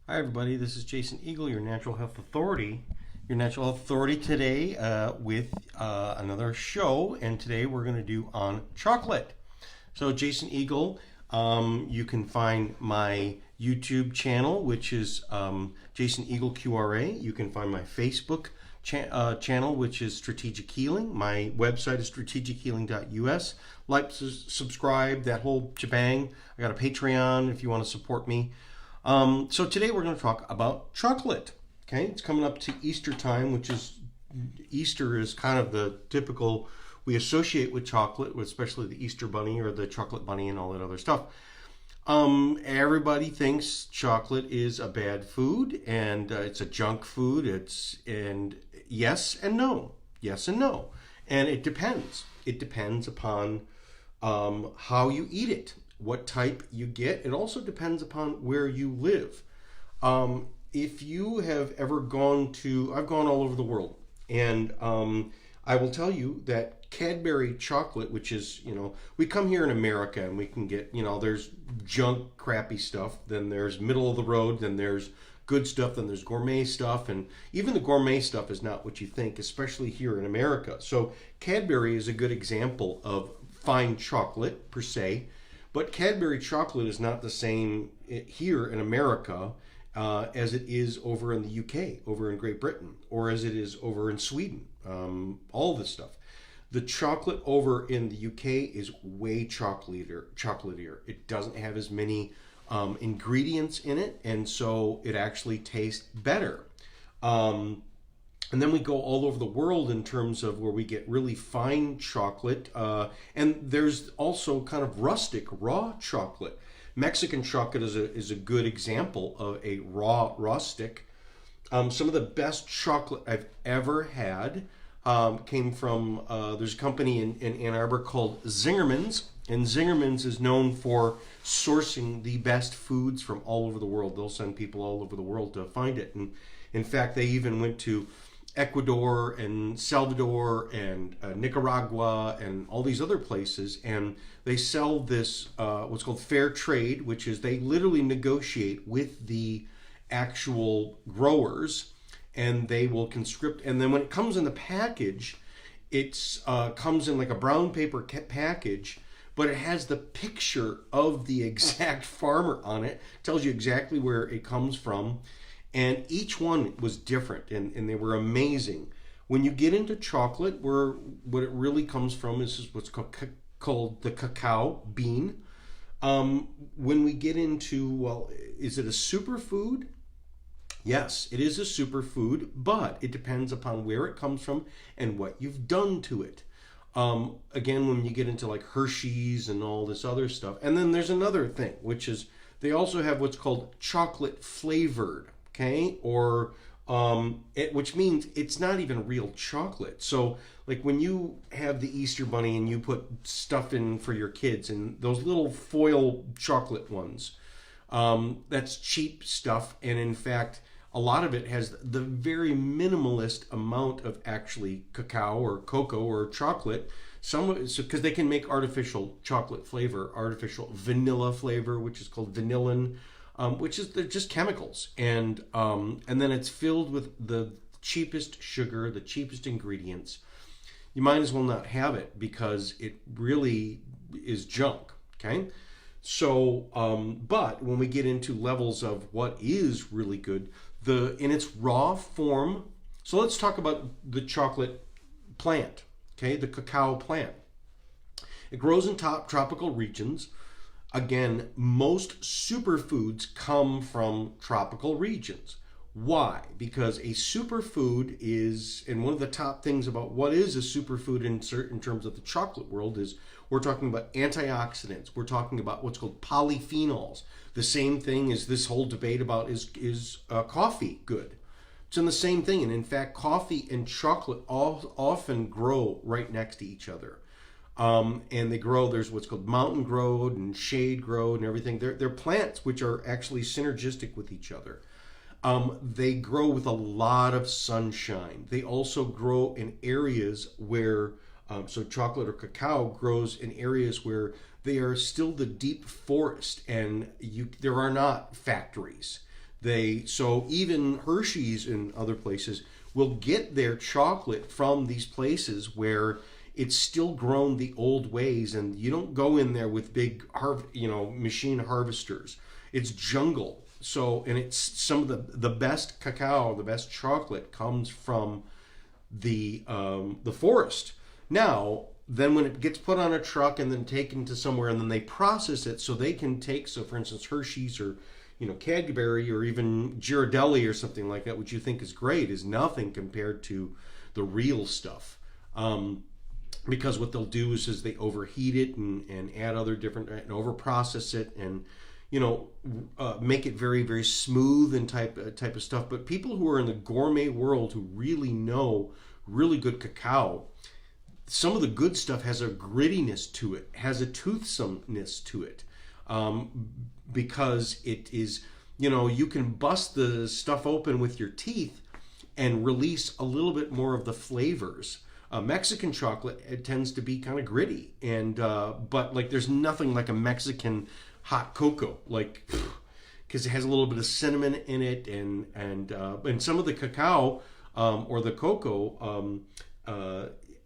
Hi, everybody. This is Jason Eagle, your natural health authority. Your natural health authority today with another show, and today we're going to do on chocolate. So, Jason Eagle, you can find my YouTube channel, which is Jason Eagle QRA. You can find my Facebook channel, which is Strategic Healing. My website is strategichealing.us. Like, subscribe, that whole shebang. I got a Patreon if you want to support me. So today we're going to talk about chocolate. Okay, it's coming up to Easter time, which is Easter is kind of the typical we associate with chocolate, especially the Easter bunny or the chocolate bunny and all that other stuff. Everybody thinks chocolate is a bad food and it's a junk food. And yes and no, yes and no, and it depends. It depends upon how you eat it, what type you get. It also depends upon where you live. If you have ever I've gone all over the world, and I will tell you that Cadbury chocolate, which is, we come here in America and we can get, there's junk, crappy stuff, then there's middle of the road, then there's good stuff, then there's gourmet stuff, and even the gourmet stuff is not what you think, especially here in America. So Cadbury is a good example of fine chocolate per se. But Cadbury chocolate is not the same here in America as it is over in the UK, over in Great Britain, or as it is over in Sweden. All this stuff. The chocolate over in the UK is way chocolatier. It doesn't have as many ingredients in it, and so it actually tastes better. And then we go all over the world in terms of where we get really fine chocolate. And there's also kind of rustic, raw chocolate. Mexican chocolate is a good example of a raw, rustic. Some of the best chocolate I've ever had came from, there's a company in Ann Arbor called Zingerman's. And Zingerman's is known for sourcing the best foods from all over the world. They'll send people all over the world to find it. And in fact, they even went to Ecuador and Salvador and Nicaragua and all these other places, and they sell this what's called fair trade, which is they literally negotiate with the actual growers, and they will conscript. And then when it comes in the package, it comes in like a brown paper package, but it has the picture of the exact farmer on it, tells you exactly where it comes from. And each one was different, and they were amazing. When you get into chocolate, what it really comes from is what's called the cacao bean. When we get into, well, is it a superfood? Yes, it is a superfood, but it depends upon where it comes from and what you've done to it. Again, when you get into like Hershey's and all this other stuff. And then there's another thing, which is they also have what's called chocolate flavored. Okay, or which means it's not even real chocolate. So, like when you have the Easter bunny and you put stuff in for your kids and those little foil chocolate ones, that's cheap stuff. And in fact, a lot of it has the very minimalist amount of actually cacao or cocoa or chocolate. Because they can make artificial chocolate flavor, artificial vanilla flavor, which is called vanillin. Which is they're just chemicals, and then it's filled with the cheapest sugar, the cheapest ingredients. You might as well not have it because it really is junk. Okay, so but when we get into levels of what is really good, in its raw form. So let's talk about the chocolate plant. Okay, the cacao plant. It grows in tropical regions. Again, most superfoods come from tropical regions. Why? Because a superfood is, and one of the top things about what is a superfood in terms of the chocolate world is we're talking about antioxidants. We're talking about what's called polyphenols. The same thing as this whole debate about is coffee good? It's in the same thing. And in fact, coffee and chocolate often grow right next to each other. And they grow, there's what's called mountain growth and shade growth and everything. They're plants which are actually synergistic with each other. They grow with a lot of sunshine. They also grow in areas where, so chocolate or cacao grows in areas where they are still the deep forest and there are not factories. So even Hershey's and other places will get their chocolate from these places where it's still grown the old ways, and you don't go in there with big machine harvesters. It's jungle. So, and it's some of the best cacao, the best chocolate comes from the forest. Now, then when it gets put on a truck and then taken to somewhere, and then they process it so they can take, so for instance, Hershey's or Cadbury or even Ghirardelli or something like that, which you think is great, is nothing compared to the real stuff. Because what they'll do is they overheat it and add other different, and over process it, and make it very, very smooth and type of stuff. But people who are in the gourmet world who really know really good cacao, some of the good stuff has a grittiness to it, has a toothsomeness to it, because it is, you can bust the stuff open with your teeth and release a little bit more of the flavors. Mexican chocolate, it tends to be kind of gritty, and but like there's nothing like a Mexican hot cocoa, like, because it has a little bit of cinnamon in it, and some of the cacao or the cocoa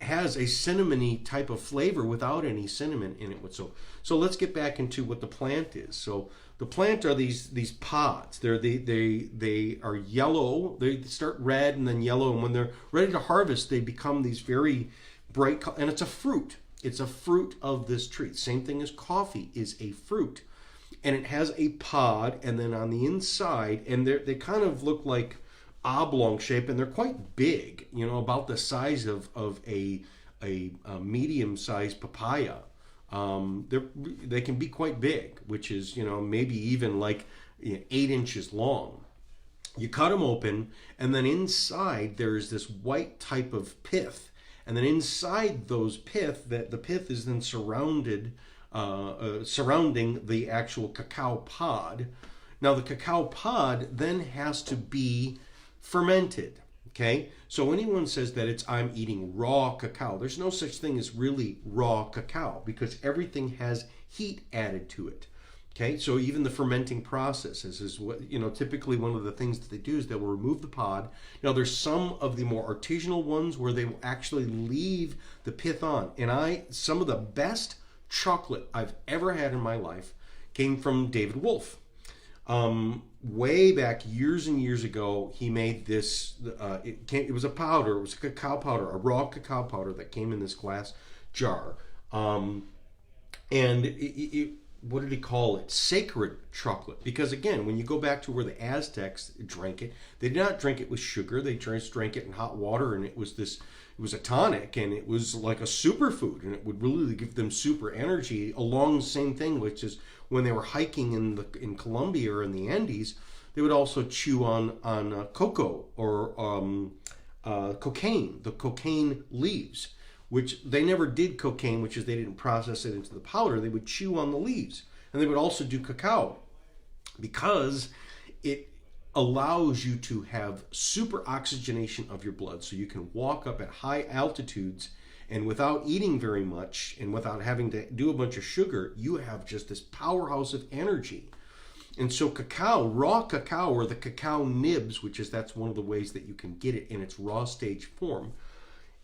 has a cinnamony type of flavor without any cinnamon in it. So let's get back into what the plant is. So the plant are these pods. They are yellow. They start red and then yellow, and when they're ready to harvest, they become these very bright. And it's a fruit. It's a fruit of this tree. Same thing as coffee is a fruit, and it has a pod. And then on the inside, and they kind of look like oblong shape, and they're quite big. About the size of a medium-sized papaya. They can be quite big, which is maybe even like 8 inches long. You cut them open, and then inside there is this white type of pith, and then inside those pith, the pith is then surrounding the actual cacao pod. Now the cacao pod then has to be fermented. Okay, so anyone says that I'm eating raw cacao, there's no such thing as really raw cacao, because everything has heat added to it. Okay, so even the fermenting process is what, typically one of the things that they do is they will remove the pod. Now there's some of the more artisanal ones where they will actually leave the pith on. And some of the best chocolate I've ever had in my life came from David Wolf. Way back years and years ago, he made this. It was a powder. It was a cacao powder, a raw cacao powder that came in this glass jar. And what did he call it? Sacred chocolate. Because again, when you go back to where the Aztecs drank it, they did not drink it with sugar. They just drank it in hot water, and it was a tonic, and it was like a superfood, and it would really give them super energy. Along the same thing, which is when they were hiking in Colombia or in the Andes, they would also chew on cocoa or cocaine, the cocaine leaves, which they never did cocaine, which is they didn't process it into the powder. They would chew on the leaves, and they would also do cacao because it allows you to have super oxygenation of your blood, so you can walk up at high altitudes, and without eating very much and without having to do a bunch of sugar, you have just this powerhouse of energy. And so cacao, raw cacao, or the cacao nibs, that's one of the ways that you can get it in its raw stage form,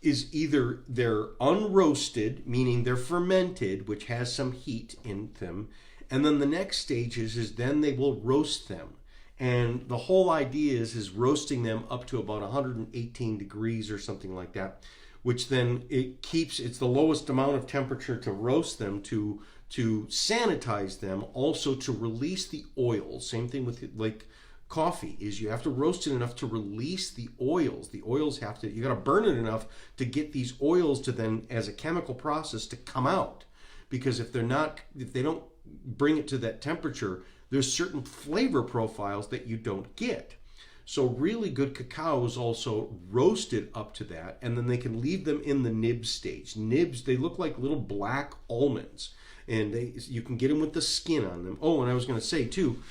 is either they're unroasted, meaning they're fermented, which has some heat in them, and then the next stage is then they will roast them. And the whole idea is roasting them up to about 118 degrees or something like that, which then it's the lowest amount of temperature to roast them, to sanitize them, also to release the oils. Same thing with like coffee, is you have to roast it enough to release the oils. The oils you got to burn it enough to get these oils to then, as a chemical process, to come out. Because if they don't bring it to that temperature, there's certain flavor profiles that you don't get. So really good cacao is also roasted up to that, and then they can leave them in the nib stage. Nibs, they look like little black almonds, and you can get them with the skin on them. Oh, and I was going to say too,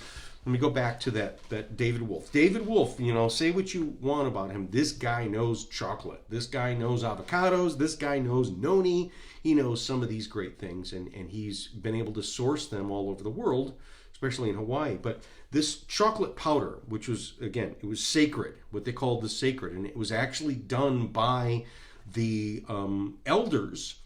let me go back to that David Wolf. David Wolf, say what you want about him. This guy knows chocolate. This guy knows avocados. This guy knows noni. He knows some of these great things, and he's been able to source them all over the world especially in Hawaii. But this chocolate powder, which was, again, it was sacred, what they called the sacred, and it was actually done by the elders.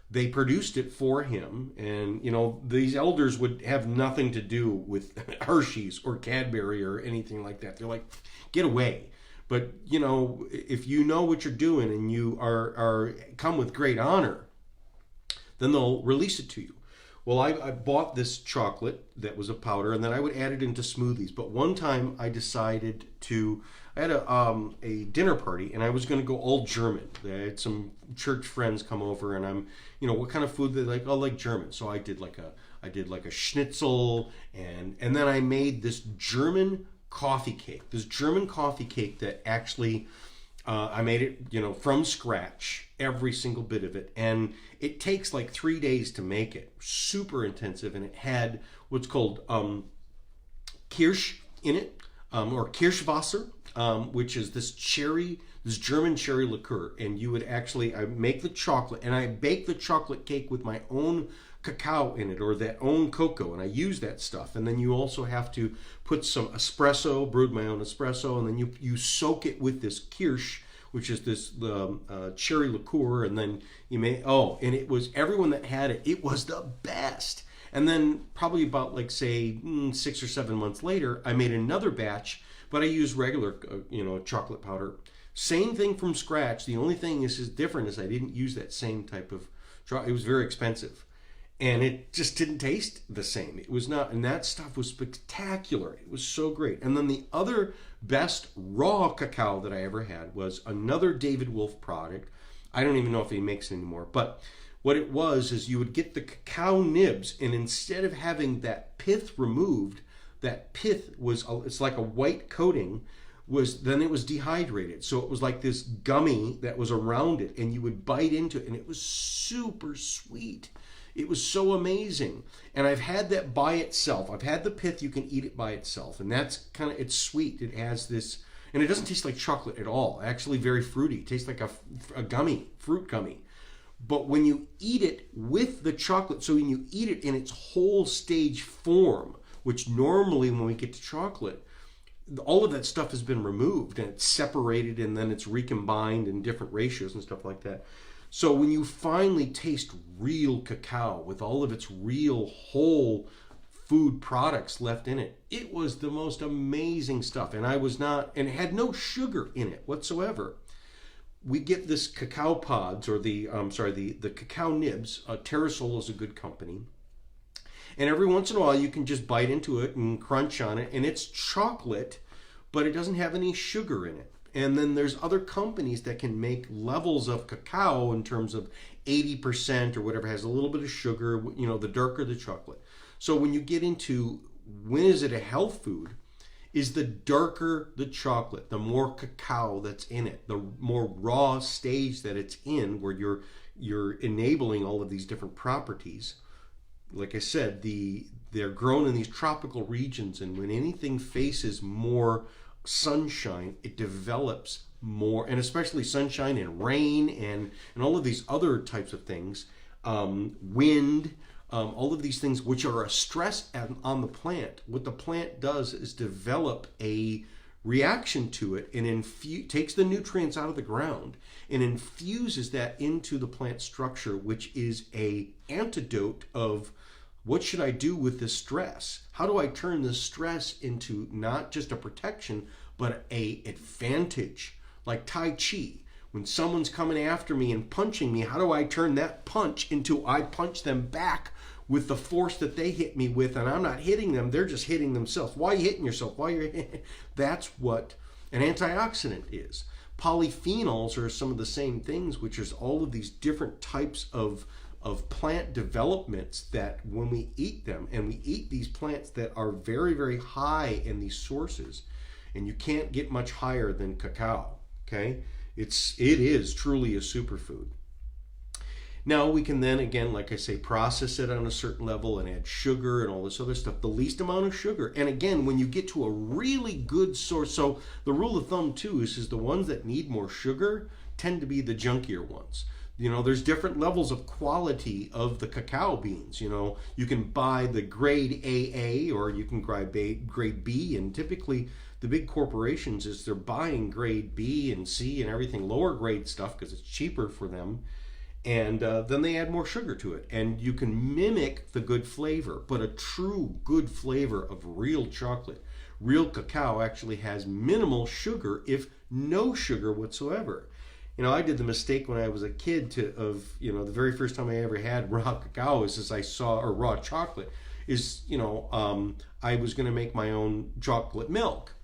They produced it for him, and these elders would have nothing to do with Hershey's or Cadbury or anything like that. They're like, get away. But if you know what you're doing and you are come with great honor, then they'll release it to you. Well, I bought this chocolate that was a powder, and then I would add it into smoothies. But one time I decided I had a dinner party, and I was going to go all German. I had some church friends come over, and I'm, what kind of food they like? Oh, like German. So I did like a schnitzel, and then I made this German coffee cake. This German coffee cake that actually I made it, from scratch, every single bit of it, and it takes like 3 days to make it. Super intensive, and it had what's called Kirsch in it, or Kirschwasser, which is this German cherry liqueur. And you would I make the chocolate, and I bake the chocolate cake with my own cacao in it, or that own cocoa, and I use that stuff. And then you also have to put some espresso, brewed my own espresso, and then you soak it with this Kirsch, which is this cherry liqueur, and then and it was, everyone that had it, it was the best. And then probably about 6 or 7 months later, I made another batch, but I used regular chocolate powder. Same thing from scratch. The only thing is different is I didn't use that same type of chocolate. It was very expensive, and it just didn't taste the same. It was not, and that stuff was spectacular. It was so great. And then the other best raw cacao that I ever had was another David Wolf product. I don't even know if he makes it anymore, but what it was is you would get the cacao nibs, and instead of having that pith removed, that pith it's like a white coating, then it was dehydrated. So it was like this gummy that was around it, and you would bite into it, and it was super sweet. It was so amazing. And I've had that by itself. I've had the pith, you can eat it by itself. And that's it's sweet. It has this, and it doesn't taste like chocolate at all. Actually very fruity. It tastes like a gummy, fruit gummy. But when you eat it with the chocolate, so when you eat it in its whole stage form, which normally when we get to chocolate, all of that stuff has been removed and it's separated, and then it's recombined in different ratios and stuff like that. So when you finally taste real cacao with all of its real whole food products left in it, it was the most amazing stuff. And it had no sugar in it whatsoever. We get this Cacao Pods, or the cacao nibs. Terrasol is a good company. And every once in a while you can just bite into it and crunch on it, and it's chocolate, but it doesn't have any sugar in it. And then there's other companies that can make levels of cacao in terms of 80% or whatever, has a little bit of sugar, the darker the chocolate. So when you get into when is it a health food, is the darker the chocolate, the more cacao that's in it, the more raw stage that it's in, where you're enabling all of these different properties. Like I said, they're grown in these tropical regions, and when anything faces more sunshine, it develops more, and especially sunshine and rain and all of these other types of things, wind, all of these things which are a stress on the plant. What the plant does is develop a reaction to it and takes the nutrients out of the ground and infuses that into the plant structure, which is a antidote of what should I do with this stress? How do I turn this stress into not just a protection, but a advantage? Like Tai Chi. When someone's coming after me and punching me, how do I turn that punch into I punch them back with the force that they hit me with, and I'm not hitting them, they're just hitting themselves. Why are you hitting yourself? That's what an antioxidant is. Polyphenols are some of the same things, which is all of these different types of plant developments that when we eat them, and we eat these plants that are very, very high in these sources, and you can't get much higher than cacao, okay? It is truly a superfood. Now we can then, again, like I say, process it on a certain level and add sugar and all this other stuff, the least amount of sugar. And again, when you get to a really good source, so the rule of thumb too is the ones that need more sugar tend to be the junkier ones. there's different levels of quality of the cacao beans. You can buy the grade AA, or you can grade B, and typically the big corporations they're buying grade B and C and everything lower grade stuff because it's cheaper for them, and then they add more sugar to it, and you can mimic the good flavor, but a true good flavor of real chocolate, real cacao, actually has minimal sugar, if no sugar whatsoever. I did the mistake when I was a kid the very first time I ever had raw cacao or raw chocolate I was going to make my own chocolate milk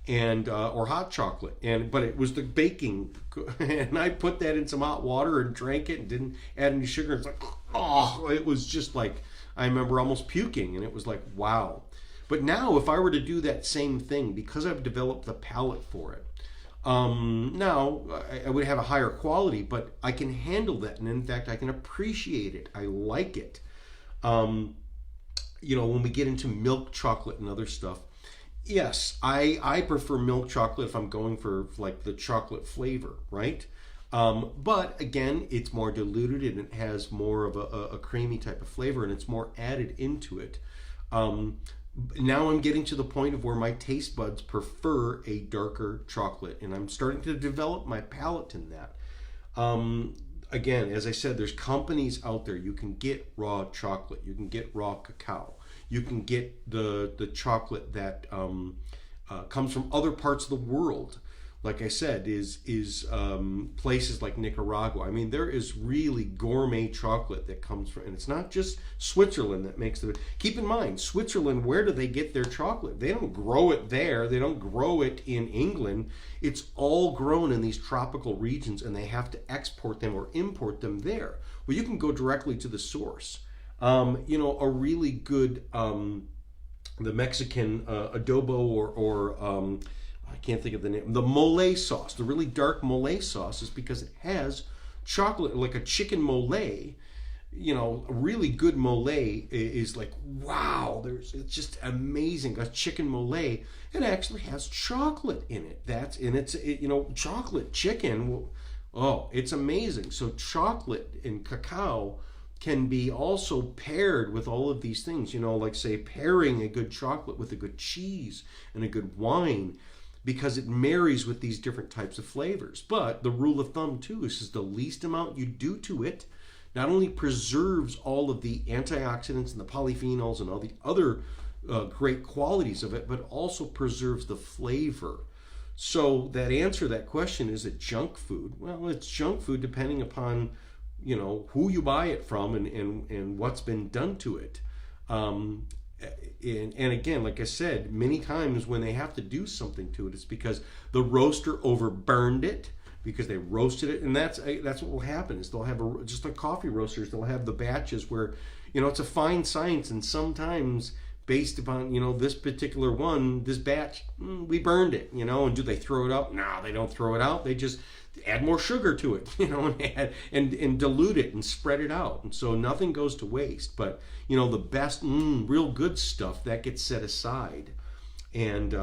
and or hot chocolate, but it was the baking, and I put that in some hot water and drank it and didn't add any sugar. It's like, oh, it was just like, I remember almost puking, and it was like, wow. But now if I were to do that same thing, because I've developed the palate for it, now I would have a higher quality, but I can handle that, and in fact I can appreciate it. I like it. When we get into milk chocolate and other stuff, yes, I prefer milk chocolate if I'm going for like the chocolate flavor, right? But again, it's more diluted and it has more of a creamy type of flavor, and it's more added into it. Now I'm getting to the point of where my taste buds prefer a darker chocolate, and I'm starting to develop my palate in that. Again, as I said, there's companies out there. You can get raw chocolate. You can get raw cacao. You can get the chocolate that comes from other parts of the world. Like I said, is places like Nicaragua. I mean, there is really gourmet chocolate that comes from, and it's not just Switzerland that makes it. Keep in mind, Switzerland, where do they get their chocolate? They don't grow it there. They don't grow it in England. It's all grown in these tropical regions, and they have to export them or import them there. Well, you can go directly to the source. A really good, the Mexican adobo or I can't think of the name. The mole sauce, the really dark mole sauce, is because it has chocolate, like a chicken mole. A really good mole is like, wow, it's just amazing. A chicken mole, it actually has chocolate in it. Chocolate chicken. Oh, it's amazing. So chocolate and cacao can be also paired with all of these things. Like say pairing a good chocolate with a good cheese and a good wine, because it marries with these different types of flavors. But the rule of thumb too is the least amount you do to it not only preserves all of the antioxidants and the polyphenols and all the other great qualities of it, but also preserves the flavor. So that answer to that question, is it junk food? Well, it's junk food depending upon who you buy it from and what's been done to it. And again, like I said, many times when they have to do something to it, it's because the roaster overburned it, because they roasted it, and that's what will happen. Is they'll have just like coffee roasters, they'll have the batches where it's a fine science, and sometimes based upon this particular one, this batch, we burned it, and do they throw it out? No, they don't throw it out. They just add more sugar to it, and dilute it and spread it out, and so nothing goes to waste. But the best, real good stuff that gets set aside, and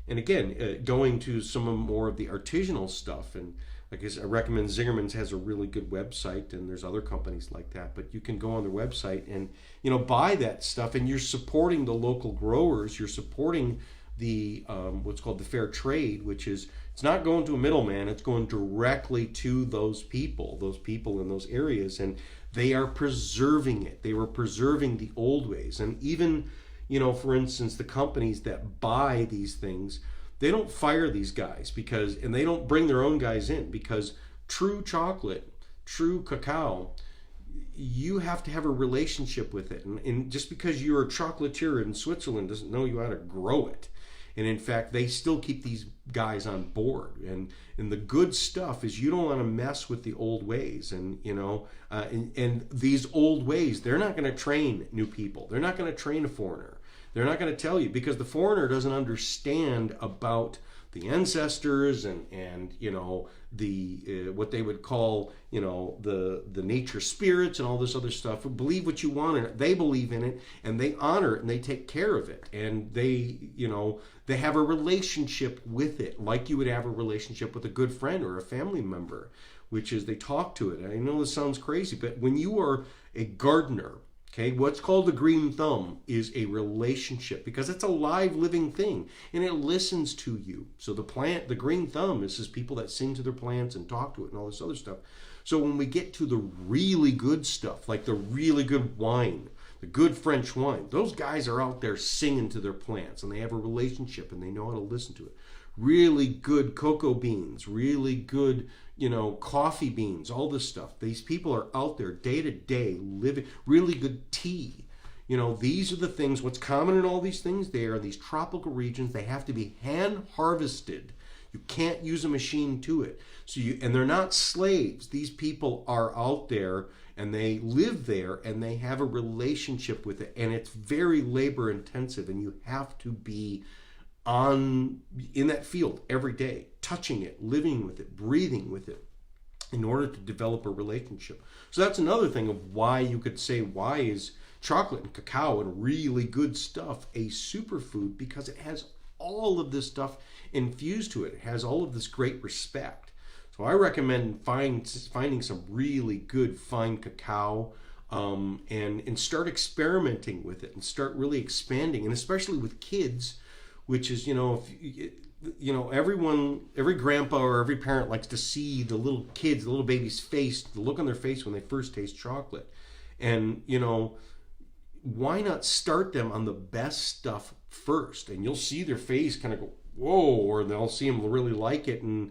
again, going to some more of the artisanal stuff, and like I said, I recommend Zingerman's has a really good website, and there's other companies like that. But you can go on their website and buy that stuff, and you're supporting the local growers. You're supporting the what's called the fair trade, which is, it's not going to a middleman, it's going directly to those people in those areas, and they are preserving it. They were preserving the old ways. And even for instance, the companies that buy these things, they don't fire these guys, and they don't bring their own guys in, because true chocolate, true cacao, you have to have a relationship with it, and just because you're a chocolatier in Switzerland doesn't know you how to grow it. And in fact, they still keep these guys on board. And the good stuff is, you don't want to mess with the old ways. And and these old ways, they're not going to train new people. They're not going to train a foreigner. They're not going to tell you, because the foreigner doesn't understand about the ancestors and the what they would call the nature spirits and all this other stuff. Believe what you want in it. They believe in it, and they honor it, and they take care of it, and they they have a relationship with it, like you would have a relationship with a good friend or a family member. which is they talk to it. I know this sounds crazy, but when you are a gardener, okay, what's called a green thumb is a relationship, because it's a live living thing and it listens to you. So the plant, the green thumb, is people that sing to their plants and talk to it and all this other stuff. So when we get to the really good stuff, like the really good wine, the good French wine, those guys are out there singing to their plants and they have a relationship and they know how to listen to it. Really good cocoa beans, really good, coffee beans, all this stuff. These people are out there day to day living. Really good tea. These are the things, what's common in all these things, they are these tropical regions. They have to be hand harvested. You can't use a machine to it. And they're not slaves. These people are out there and they live there and they have a relationship with it. And it's very labor intensive, and you have to be in that field every day, touching it, living with it, breathing with it, in order to develop a relationship. So that's another thing of why you could say, why is chocolate and cacao and really good stuff a superfood? Because it has all of this stuff infused to it. It has all of this great respect. So I recommend finding some really good fine cacao, and start experimenting with it and start really expanding, and especially with kids, which is, every grandpa or every parent likes to see the little kids, the little baby's face, the look on their face when they first taste chocolate. And, why not start them on the best stuff first? And you'll see their face kind of go, whoa, or they'll see them really like it. And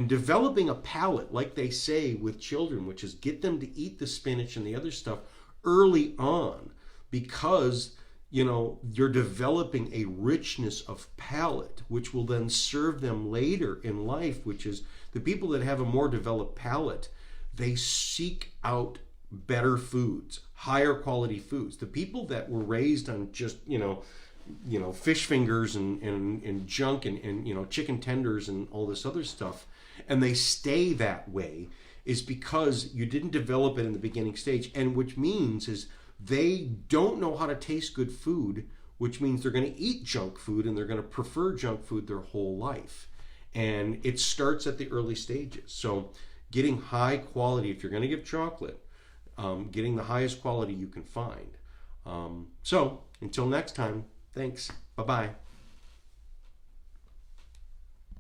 developing a palate, like they say with children, which is get them to eat the spinach and the other stuff early on, because you're developing a richness of palate, which will then serve them later in life, which is the people that have a more developed palate, they seek out better foods, higher quality foods. The people that were raised on just, fish fingers and junk and chicken tenders and all this other stuff, and they stay that way, is because you didn't develop it in the beginning stage. And which means is they don't know how to taste good food, which means they're going to eat junk food and they're going to prefer junk food their whole life. And it starts at the early stages. So getting high quality, if you're going to give chocolate, getting the highest quality you can find. So until next time, thanks. Bye-bye.